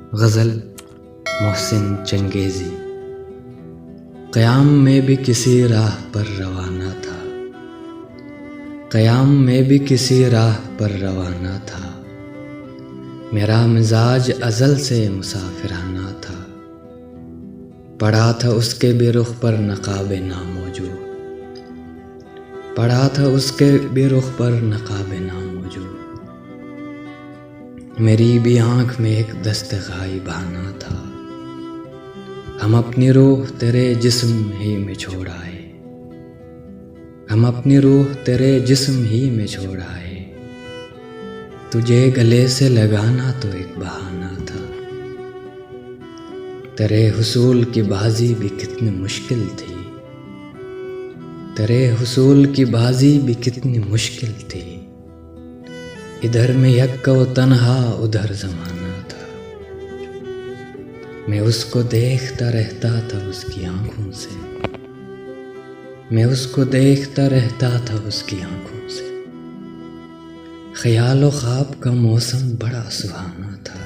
गज़ल मोहसिन चंगेज़ी। क़याम में भी किसी राह पर रवाना था, क़याम में भी किसी राह पर रवाना था। मेरा मिजाज अज़ल से मुसाफिराना था, पड़ा था उसके भी रुख पर नक़ाब नामौजूद, पड़ा था उसके भी रुख पर नक़ाब नामौजूद। मेरी भी आँख में एक दस्त गाइबाना था, हम अपनी रूह तेरे जिस्म ही में छोड़ आए, हम अपनी रूह तेरे जिस्म ही में छोड़ आए। तुझे गले से लगाना तो एक बहाना था, तेरे हुसूल की बाजी भी कितनी मुश्किल थी, तेरे हुसूल की बाजी भी कितनी मुश्किल थी। इधर में यक्का व तन्हा उधर ज़माना था, मैं उसको देखता रहता था उसकी आँखों से, मैं उसको देखता रहता था उसकी आँखों से। ख़याल व ख्वाब का मौसम बड़ा सुहाना था,